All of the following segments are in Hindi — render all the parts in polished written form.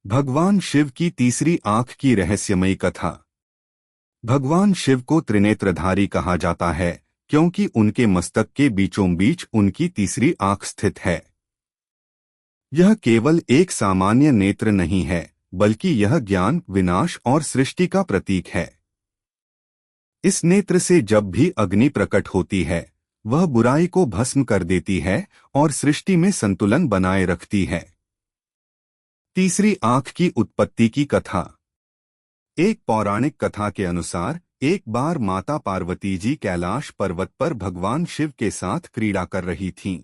भगवान शिव की तीसरी आंख की रहस्यमयी कथा। भगवान शिव को त्रिनेत्रधारी कहा जाता है क्योंकि उनके मस्तक के बीचों बीच उनकी तीसरी आंख स्थित है। यह केवल एक सामान्य नेत्र नहीं है, बल्कि यह ज्ञान, विनाश और सृष्टि का प्रतीक है। इस नेत्र से जब भी अग्नि प्रकट होती है, वह बुराई को भस्म कर देती है और सृष्टि में संतुलन बनाए रखती है। तीसरी आंख की उत्पत्ति की कथा। एक पौराणिक कथा के अनुसार एक बार माता पार्वती जी कैलाश पर्वत पर भगवान शिव के साथ क्रीड़ा कर रही थीं।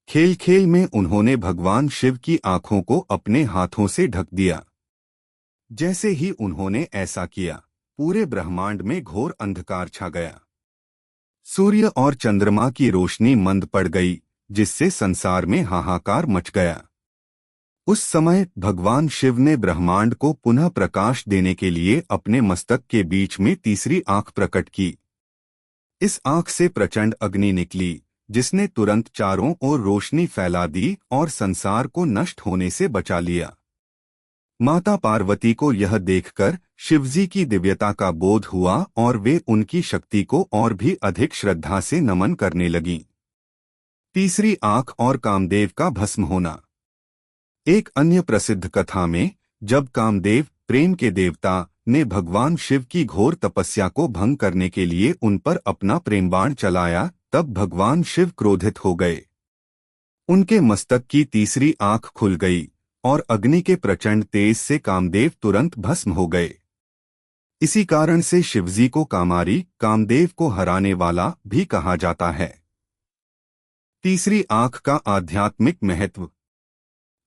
खेल खेल में उन्होंने भगवान शिव की आंखों को अपने हाथों से ढक दिया। जैसे ही उन्होंने ऐसा किया, पूरे ब्रह्मांड में घोर अंधकार छा गया। सूर्य और चंद्रमा की रोशनी मंद पड़ गई, जिससे संसार में हाहाकार मच गया। उस समय भगवान शिव ने ब्रह्मांड को पुनः प्रकाश देने के लिए अपने मस्तक के बीच में तीसरी आंख प्रकट की। इस आंख से प्रचंड अग्नि निकली, जिसने तुरंत चारों ओर रोशनी फैला दी और संसार को नष्ट होने से बचा लिया। माता पार्वती को यह देखकर शिवजी की दिव्यता का बोध हुआ और वे उनकी शक्ति को और भी अधिक श्रद्धा से नमन करने लगीं। तीसरी आंख और कामदेव का भस्म होना। एक अन्य प्रसिद्ध कथा में, जब कामदेव, प्रेम के देवता, ने भगवान शिव की घोर तपस्या को भंग करने के लिए उन पर अपना प्रेम बाण चलाया, तब भगवान शिव क्रोधित हो गए। उनके मस्तक की तीसरी आंख खुल गई और अग्नि के प्रचंड तेज से कामदेव तुरंत भस्म हो गए। इसी कारण से शिवजी को कामारी, कामदेव को हराने वाला भी कहा जाता है। तीसरी आंख का आध्यात्मिक महत्व।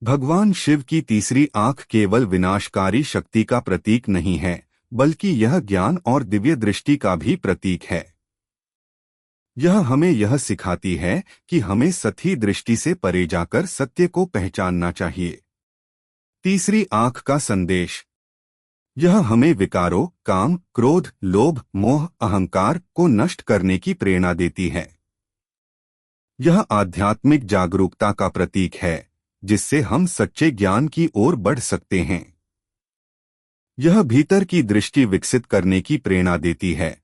भगवान शिव की तीसरी आंख केवल विनाशकारी शक्ति का प्रतीक नहीं है, बल्कि यह ज्ञान और दिव्य दृष्टि का भी प्रतीक है। यह हमें यह सिखाती है कि हमें सही दृष्टि से परे जाकर सत्य को पहचानना चाहिए। तीसरी आंख का संदेश। यह हमें विकारों, काम, क्रोध, लोभ, मोह, अहंकार को नष्ट करने की प्रेरणा देती है। यह आध्यात्मिक जागरूकता का प्रतीक है, जिससे हम सच्चे ज्ञान की ओर बढ़ सकते हैं। यह भीतर की दृष्टि विकसित करने की प्रेरणा देती है,